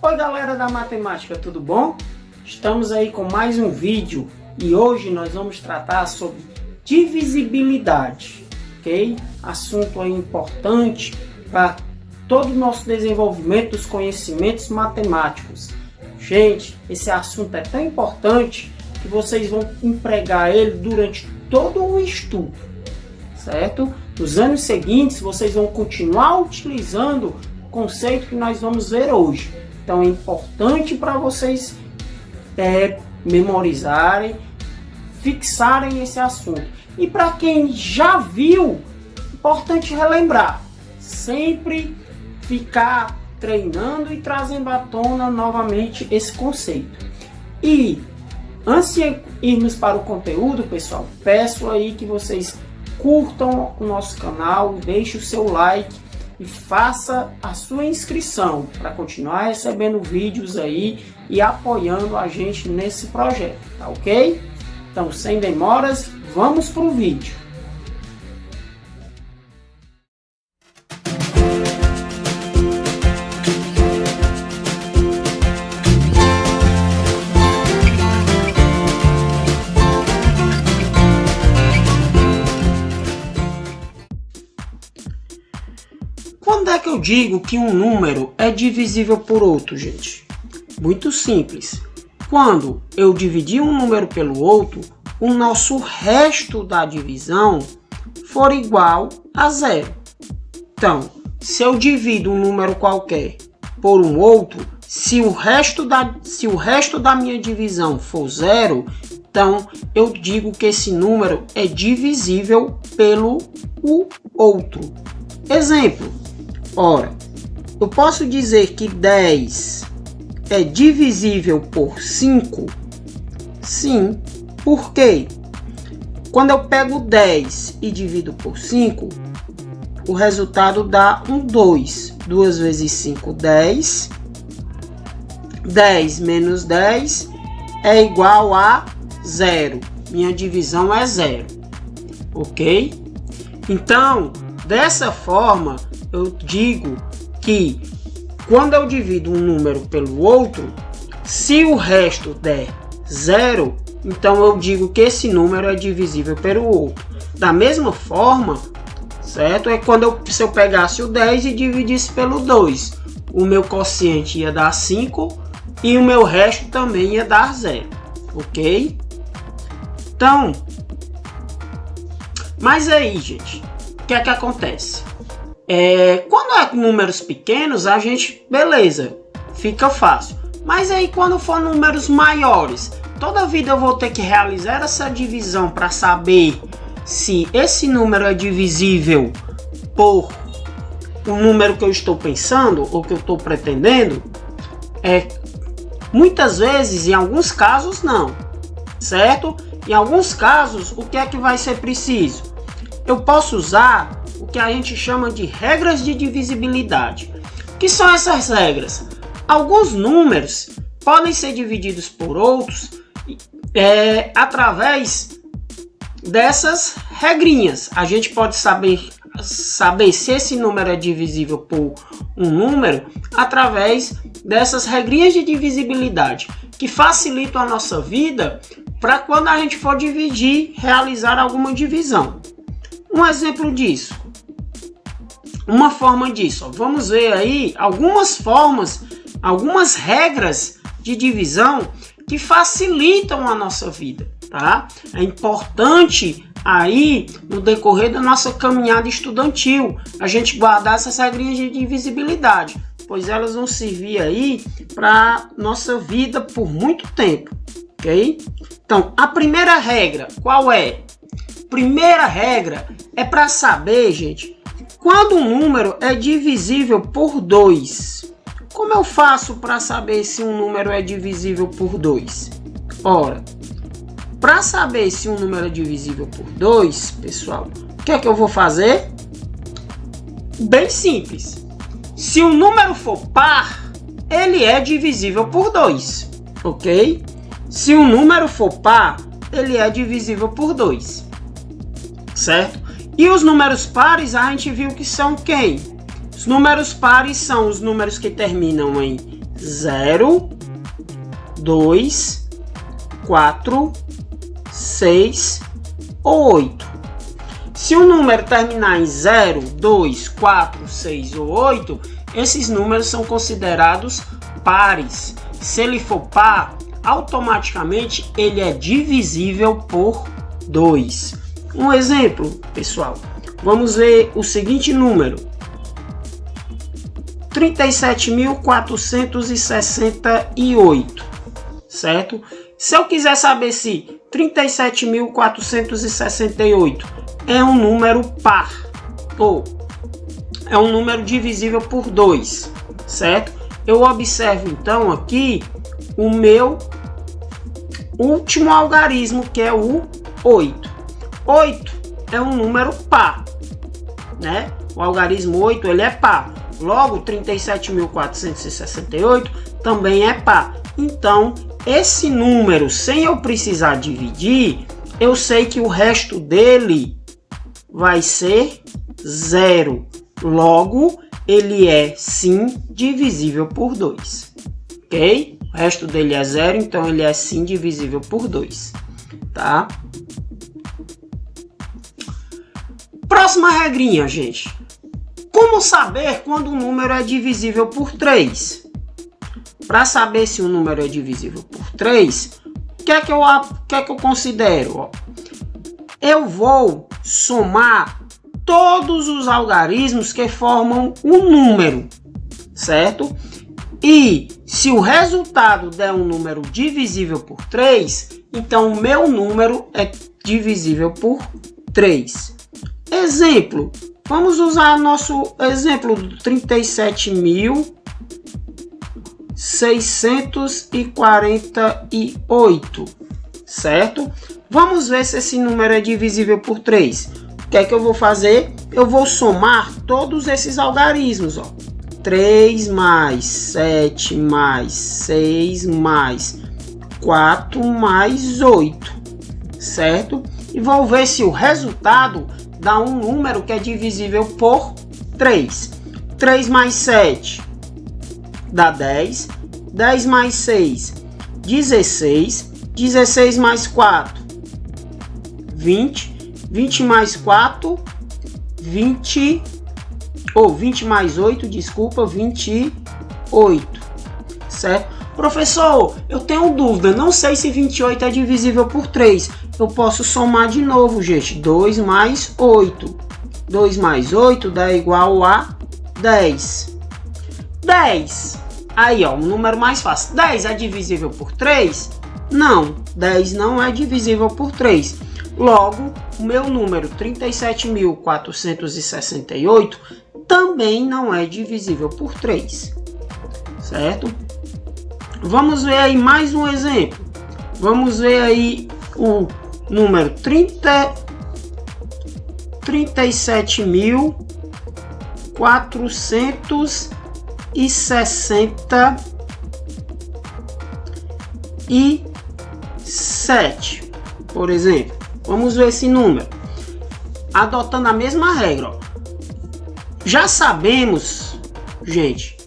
Oi galera da matemática, tudo bom? Estamos aí com mais um vídeo e hoje nós vamos tratar sobre divisibilidade, ok? Assunto aí importante para todo o nosso desenvolvimento dos conhecimentos matemáticos. Gente, esse assunto é tão importante que vocês vão empregar ele durante todo o estudo, certo? Nos anos seguintes vocês vão continuar utilizando o conceito que nós vamos ver hoje. Então é importante para vocês memorizarem, fixarem esse assunto. E para quem já viu, importante relembrar, sempre ficar treinando e trazendo à tona novamente esse conceito. E antes de irmos para o conteúdo, pessoal, peço aí que vocês curtam o nosso canal, deixem o seu like e faça a sua inscrição para continuar recebendo vídeos aí e apoiando a gente nesse projeto, tá ok? Então, sem demoras, vamos para o vídeo. Quando é que eu digo que um número é divisível por outro, gente? Muito simples. Quando eu dividir um número pelo outro, o nosso resto da divisão for igual a zero. Então, se eu divido um número qualquer por um outro, se o resto da minha divisão for zero, então eu digo que esse número é divisível pelo outro. Exemplo. Ora, eu posso dizer que 10 é divisível por 5? Sim. Por quê? Quando eu pego 10 e divido por 5, o resultado dá um 2. 2 vezes 5, 10. 10 menos 10 é igual a 0. Minha divisão é 0. Ok? Então, dessa forma, eu digo que quando eu divido um número pelo outro, se o resto der 0, então eu digo que esse número é divisível pelo outro. Da mesma forma, certo? É quando se eu pegasse o 10 e dividisse pelo 2, o meu quociente ia dar 5 e o meu resto também ia dar 0, ok? Então, mas aí, gente, o que é que acontece? Quando é números pequenos, a gente, beleza, fica fácil. Mas aí quando for números maiores, toda vida eu vou ter que realizar essa divisão para saber se esse número é divisível por o número que eu estou pensando ou que eu estou pretendendo. Muitas vezes, em alguns casos, não, certo? Em alguns casos, o que é que vai ser preciso? Eu posso usar o que a gente chama de regras de divisibilidade. O que são essas regras? Alguns números podem ser divididos por outros através dessas regrinhas. A gente pode saber se esse número é divisível por um número através dessas regrinhas de divisibilidade, que facilitam a nossa vida para quando a gente for dividir, realizar alguma divisão. Um exemplo disso, uma forma disso, vamos ver aí algumas formas, algumas regras de divisão que facilitam a nossa vida, tá? É importante aí, no decorrer da nossa caminhada estudantil, a gente guardar essas regrinhas de divisibilidade, pois elas vão servir aí para nossa vida por muito tempo, ok? Então, a primeira regra, qual é? Primeira regra é para saber, gente, quando um número é divisível por 2. Como eu faço para saber se um número é divisível por 2? Ora, para saber se um número é divisível por 2, pessoal, o que é que eu vou fazer? Bem simples. Se o número for par, ele é divisível por 2, ok? Se um número for par, ele é divisível por 2. Certo? E os números pares a gente viu que são quem? Os números pares são os números que terminam em 0, 2, 4, 6 ou 8. Se o número terminar em 0, 2, 4, 6 ou 8, esses números são considerados pares. Se ele for par, automaticamente ele é divisível por 2. Um exemplo, pessoal, vamos ver o seguinte número: 37.468, certo? Se eu quiser saber se 37.468 é um número par ou é um número divisível por 2, certo? Eu observo então aqui o meu último algarismo, que é o 8. 8 é um número par, né? O algarismo 8 ele é par. Logo, 37.468 também é par. Então, esse número, sem eu precisar dividir, eu sei que o resto dele vai ser 0. Logo, ele é sim divisível por 2. Ok? O resto dele é 0, então ele é sim divisível por 2. Tá? Próxima regrinha, gente. Como saber quando um número é divisível por 3? Para saber se um número é divisível por 3, o que é que eu considero? Eu vou somar todos os algarismos que formam um número, certo? E se o resultado der um número divisível por 3, então o meu número é divisível por 3. Exemplo, vamos usar nosso exemplo do 37.648, certo? Vamos ver se esse número é divisível por 3. O que é que eu vou fazer? Eu vou somar todos esses algarismos, ó. 3 mais 7 mais 6 mais 4 mais 8, certo? E vou ver se o resultado dá um número que é divisível por 3. 3 mais 7 dá 10. 10 mais 6, 16. 16 mais 4, 20. 20 mais 4, 20. Ou 20 mais 8, desculpa, 28. Certo? Professor, eu tenho dúvida, não sei se 28 é divisível por 3. Eu posso somar de novo, gente. 2 mais 8. 2 mais 8 dá igual a 10. 10. Aí, ó, um número mais fácil. 10 é divisível por 3? Não, 10 não é divisível por 3. Logo, o meu número 37.468 também não é divisível por 3. Certo? Vamos ver aí mais um exemplo. Vamos ver aí o número 37.467, por exemplo. Vamos ver esse número. Adotando a mesma regra, ó. Já sabemos, gente,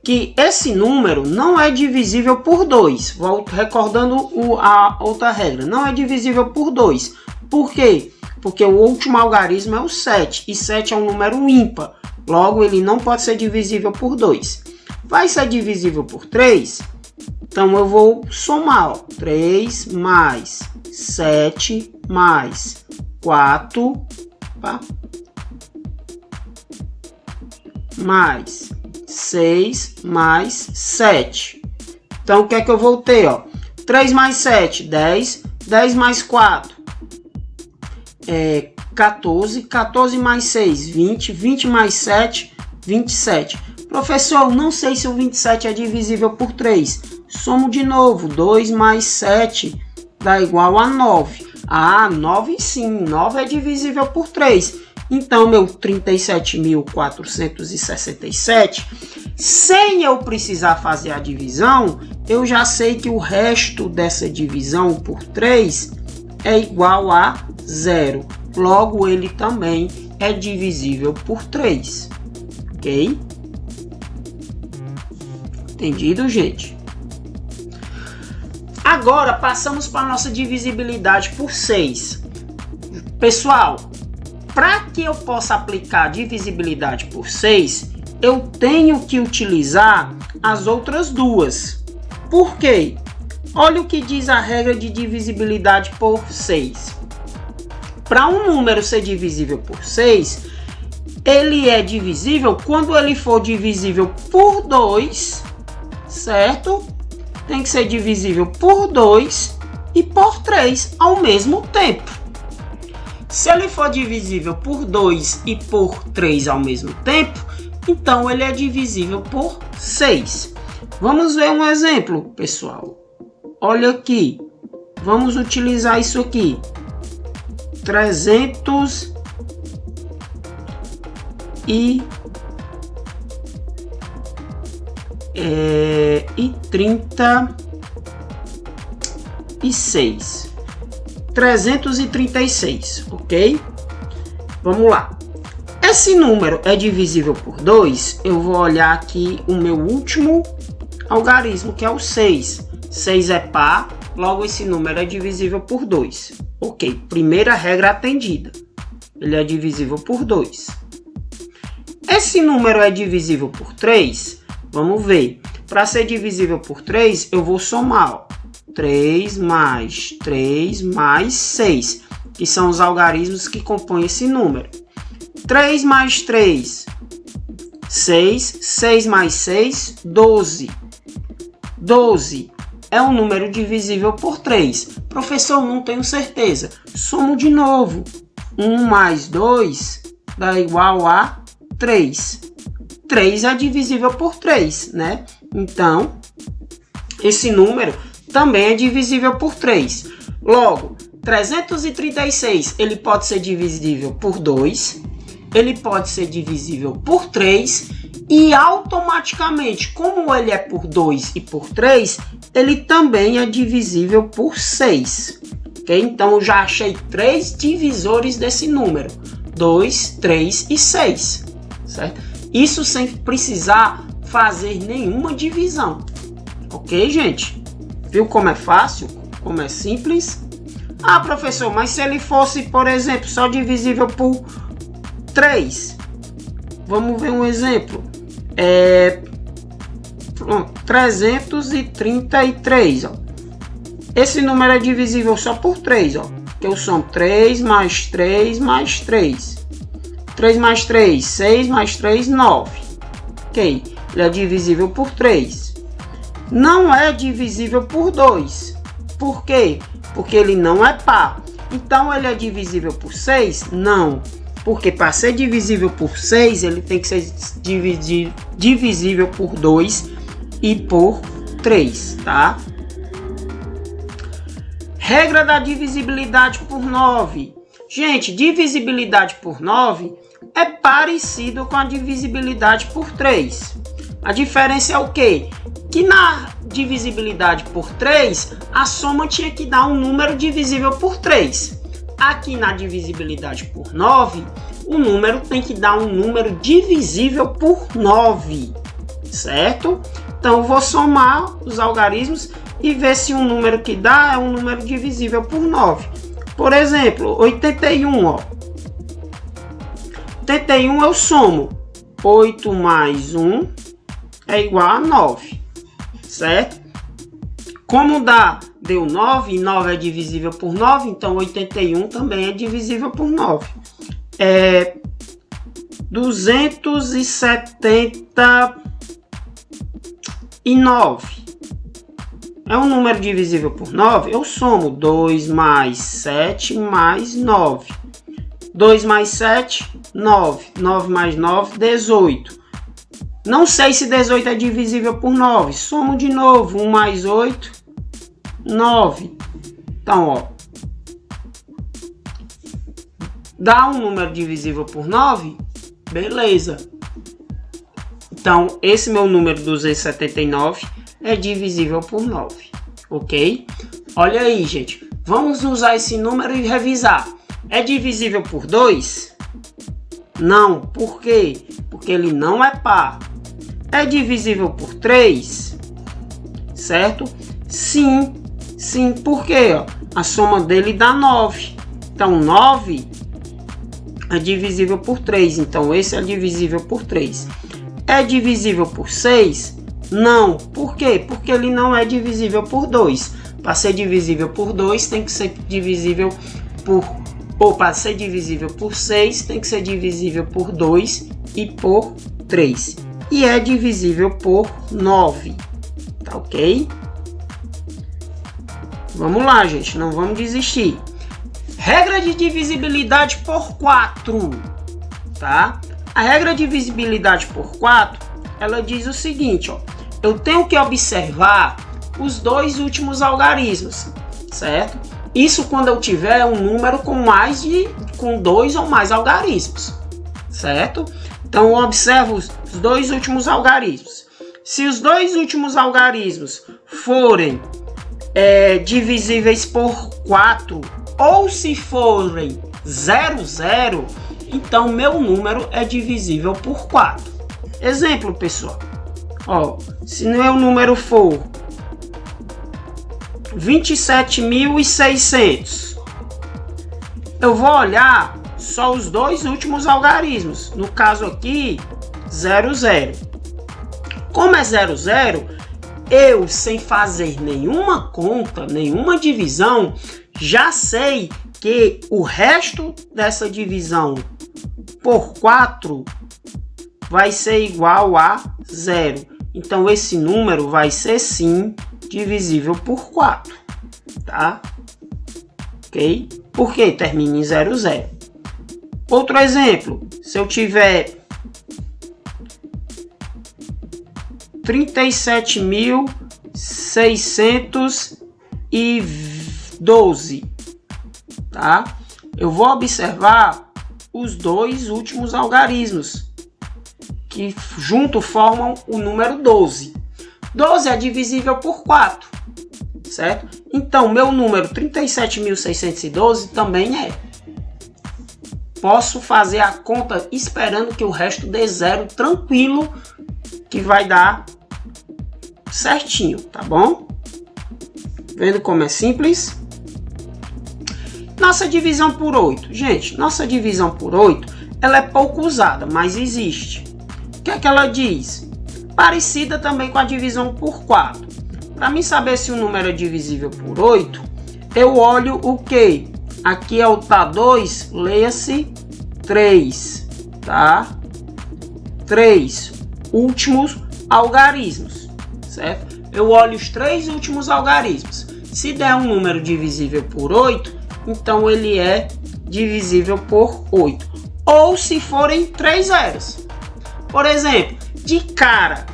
que esse número não é divisível por 2. Volto recordando a outra regra. Não é divisível por 2. Por quê? Porque o último algarismo é o 7. E 7 é um número ímpar. Logo, ele não pode ser divisível por 2. Vai ser divisível por 3? Então, eu vou somar. Ó, 3 mais 7 mais 4... Tá? Mais 6 mais 7. Então, o que é que eu vou ter? Ó? 3 mais 7, 10. 10 mais 4, 14. 14 mais 6, 20. 20 mais 7, 27. Professor, não sei se o 27 é divisível por 3. Somo de novo. 2 mais 7 dá igual a 9. Ah, 9 sim. 9 é divisível por 3. Então, meu 37.467, sem eu precisar fazer a divisão, eu já sei que o resto dessa divisão por 3 é igual a 0. Logo, ele também é divisível por 3. Ok? Entendido, gente? Agora passamos para a nossa divisibilidade por 6. Pessoal, para que eu possa aplicar divisibilidade por 6, eu tenho que utilizar as outras duas. Por quê? Olha o que diz a regra de divisibilidade por 6. Para um número ser divisível por 6, ele é divisível quando ele for divisível por 2, certo? Tem que ser divisível por 2 e por 3 ao mesmo tempo. Se ele for divisível por 2 e por 3 ao mesmo tempo, então ele é divisível por 6. Vamos ver um exemplo, pessoal. Olha aqui. Vamos utilizar isso aqui. 336, ok? Vamos lá. Esse número é divisível por 2. Eu vou olhar aqui o meu último algarismo, que é o 6. 6 é par, logo esse número é divisível por 2. Ok, primeira regra atendida. Ele é divisível por 2. Esse número é divisível por 3. Vamos ver. Para ser divisível por 3, eu vou somar. Ó. 3 mais 3 mais 6, que são os algarismos que compõem esse número. 3 mais 3, 6. 6 mais 6, 12. 12 é um número divisível por 3. Professor, não tenho certeza. Somo de novo. 1 mais 2 dá igual a 3. 3 é divisível por 3, né? Então, esse número também é divisível por 3. Logo, 336, ele pode ser divisível por 2, ele pode ser divisível por 3 e automaticamente, como ele é por 2 e por 3, ele também é divisível por 6. Okay? Então, eu já achei 3 divisores desse número. 2, 3 e 6. Certo? Isso sem precisar fazer nenhuma divisão. Ok, gente? Viu como é fácil? Como é simples? Ah, professor, mas se ele fosse, por exemplo, só divisível por 3. Vamos ver um exemplo. 333. Ó. Esse número é divisível só por 3. Ó. Que eu somo 3 mais 3 mais 3. 3 mais 3, 6 mais 3, 9. Ok, ele é divisível por 3. Não é divisível por 2. Por quê? Porque ele não é par. Então, ele é divisível por 6? Não. Porque para ser divisível por 6, ele tem que ser divisível por 2 e por 3, tá? Regra da divisibilidade por 9. Gente, divisibilidade por 9 é parecido com a divisibilidade por 3. A diferença é o quê? Que na divisibilidade por 3, a soma tinha que dar um número divisível por 3. Aqui na divisibilidade por 9, o número tem que dar um número divisível por 9. Certo? Então, eu vou somar os algarismos e ver se um número que dá é um número divisível por 9. Por exemplo, 81, ó. 81 eu somo. 8 mais 1 é igual a 9. Certo? Como deu 9, e 9 é divisível por 9, então 81 também é divisível por 9. 279. É um número divisível por 9, eu somo 2 mais 7 mais 9. 2 mais 7, 9. 9 mais 9, 18. Não sei se 18 é divisível por 9. Somo de novo. 1 mais 8, 9. Então, ó. Dá um número divisível por 9? Beleza. Então, esse meu número 279 é divisível por 9. Ok? Olha aí, gente. Vamos usar esse número e revisar. É divisível por 2? Não. Por quê? Porque ele não é par. é divisível por 3? Certo? Sim, sim, porque ó, a soma dele dá 9. Então, 9 é divisível por 3. Então, esse é divisível por 3. É divisível por 6? Não. Por quê? Porque ele não é divisível por 2. Para ser divisível por 2, tem que ser divisível por... Ou para ser divisível por 6, tem que ser divisível por 2 e por 3. E é divisível por 9. Tá ok? Vamos lá, gente. Não vamos desistir. Regra de divisibilidade por 4. Tá? A regra de divisibilidade por 4, ela diz o seguinte, ó. Eu tenho que observar os dois últimos algarismos, certo? Isso quando eu tiver um número com 2 ou mais algarismos, certo? Então eu observo os dois últimos algarismos. Se os dois últimos algarismos forem divisíveis por 4 ou se forem 0, 0, então meu número é divisível por 4. Exemplo, pessoal. Ó, se meu número for 27.600, eu vou olhar só os dois últimos algarismos. No caso aqui, 0, 0. Como é 0, 0, eu, sem fazer nenhuma conta, nenhuma divisão, já sei que o resto dessa divisão por 4 vai ser igual a 0. Então, esse número vai ser, sim, divisível por 4. Tá? Ok? Porque termina em 0, 0. Outro exemplo. Se eu tiver 37.612, tá? Eu vou observar os dois últimos algarismos, que junto formam o número 12. 12 é divisível por 4, certo? Então, meu número 37.612 também é. Posso fazer a conta esperando que o resto dê 0, tranquilo, que vai dar certinho, tá bom? Vendo como é simples? Nossa divisão por 8. Gente, nossa divisão por 8, ela é pouco usada, mas existe. O que é que ela diz? Parecida também com a divisão por 4. Para mim saber se o número é divisível por 8, eu olho o que? Aqui é o tá 2, leia-se 3, tá? 3 últimos algarismos, certo? Eu olho os 3 últimos algarismos. Se der um número divisível por 8, então ele é divisível por 8. Ou se forem 3 zeros. Por exemplo, de cara,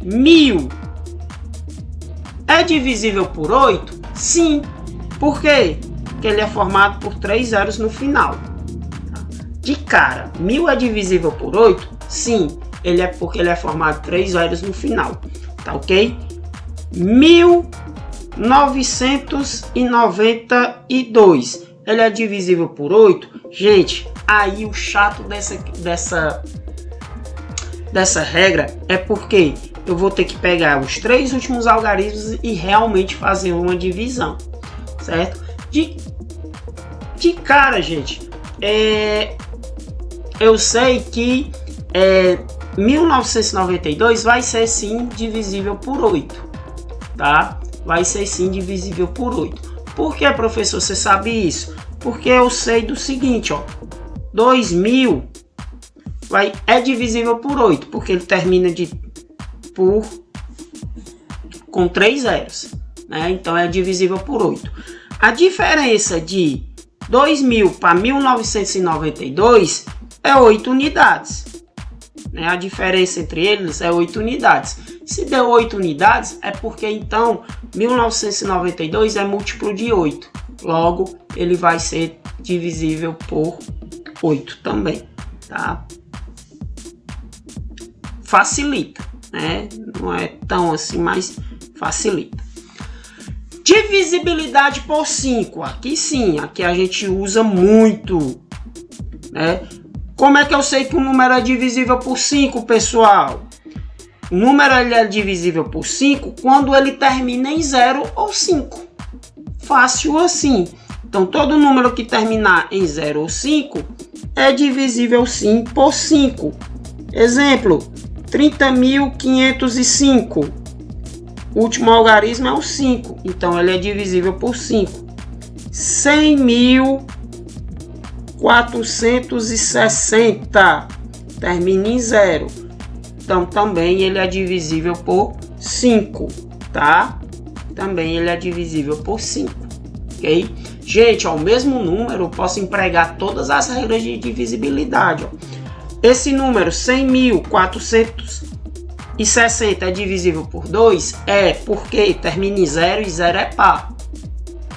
1000 é divisível por 8? Sim. Por quê? Porque ele é formado por 3 zeros no final. De cara, 1000 é divisível por 8? Sim. Porque ele é formado por 3 zeros no final. Tá ok? 1992. Ele é divisível por 8? Gente, aí o chato dessa regra é porque eu vou ter que pegar os 3 últimos algarismos e realmente fazer uma divisão, certo? De cara, gente, eu sei que 1992 vai ser sim divisível por 8, tá? Vai ser sim divisível por 8. Por que, professor, você sabe isso? Porque eu sei do seguinte, ó, 2000 é divisível por 8, porque ele termina com 3 zeros, né? Então é divisível por 8. A diferença de 2000 para 1992 é 8 unidades. Né? A diferença entre eles é 8 unidades. Se deu 8 unidades, é porque então 1992 é múltiplo de 8. Logo, ele vai ser divisível por 8 também. Tá? Facilita, né? Não é tão assim, mas facilita. Divisibilidade por 5. Aqui sim, aqui a gente usa muito, né? Como é que eu sei que um número é divisível por 5, pessoal? O número ele é divisível por 5 quando ele termina em 0 ou 5. Fácil assim. Então, todo número que terminar em 0 ou 5 é divisível sim por 5. Exemplo, 30.505. O último algarismo é o 5. Então, ele é divisível por 5. 100.460. Termina em 0. Então, também ele é divisível por 5, tá? Também ele é divisível por 5, ok? Gente, ó, o mesmo número eu posso empregar todas as regras de divisibilidade, ó. Esse número, 100.460, é divisível por 2? É, porque termina em 0 e 0 é par,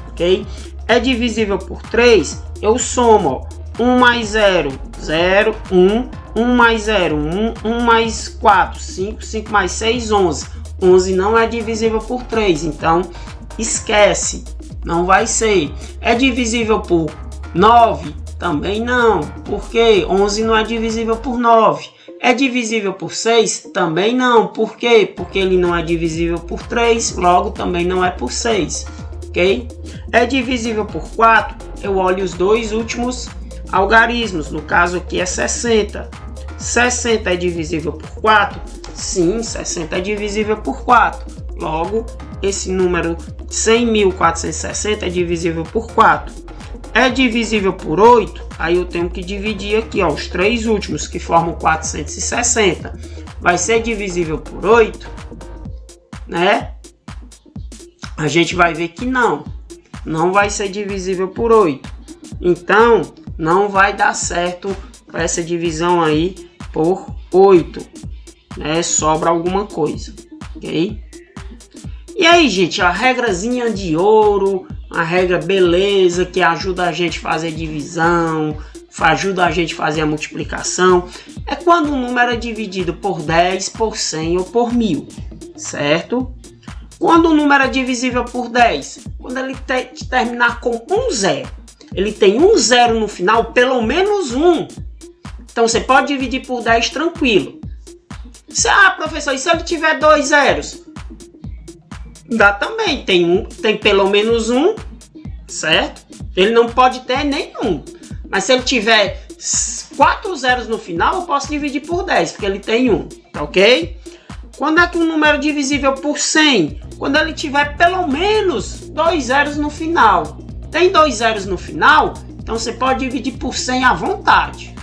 ok? É divisível por 3? Eu somo, ó, 1 mais 0, 0, 1. 1 mais 0, 1, 1 mais 4, 5, 5 mais 6, 11. 11 não é divisível por 3, então esquece, não vai ser. É divisível por 9? Também não, porque 11 não é divisível por 9. É divisível por 6? Também não, por quê? Porque ele não é divisível por 3, logo também não é por 6, ok? É divisível por 4? Eu olho os dois últimos algarismos, no caso aqui é 60. 60 é divisível por 4? Sim, 60 é divisível por 4. Logo, esse número 100.460 é divisível por 4. É divisível por 8? Aí eu tenho que dividir aqui, ó, os três últimos que formam 460. Vai ser divisível por 8? Né? A gente vai ver que não. Não vai ser divisível por 8. Então, não vai dar certo essa divisão aí por 8, né? Sobra alguma coisa, ok? E aí, gente, a regrazinha de ouro, a regra beleza que ajuda a gente a fazer divisão, ajuda a gente a fazer a multiplicação, é quando um número é dividido por 10, por 100 ou por 1000, certo? Quando o número é divisível por 10, quando ele terminar com um zero, ele tem um zero no final, pelo menos um. Então, você pode dividir por 10 tranquilo. Professor, e se ele tiver 2 zeros? Dá também. Tem pelo menos um, certo? Ele não pode ter nenhum. Mas se ele tiver 4 zeros no final, eu posso dividir por 10, porque ele tem um, tá ok? Quando é que um número é divisível por 100? Quando ele tiver pelo menos 2 zeros no final. Tem 2 zeros no final? Então, você pode dividir por 100 à vontade.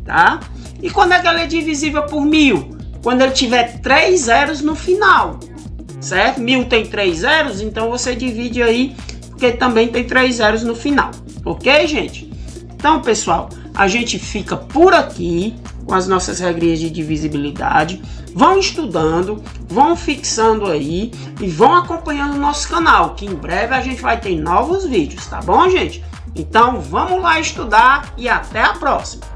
Tá? E quando é que ele é divisível por 1000? Quando ele tiver 3 zeros no final, certo? 1000 tem 3 zeros, então você divide aí, porque também tem 3 zeros no final, ok, gente? Então, pessoal, a gente fica por aqui com as nossas regrinhas de divisibilidade. Vão estudando, vão fixando aí e vão acompanhando o nosso canal, que em breve a gente vai ter novos vídeos, tá bom, gente? Então, vamos lá estudar e até a próxima!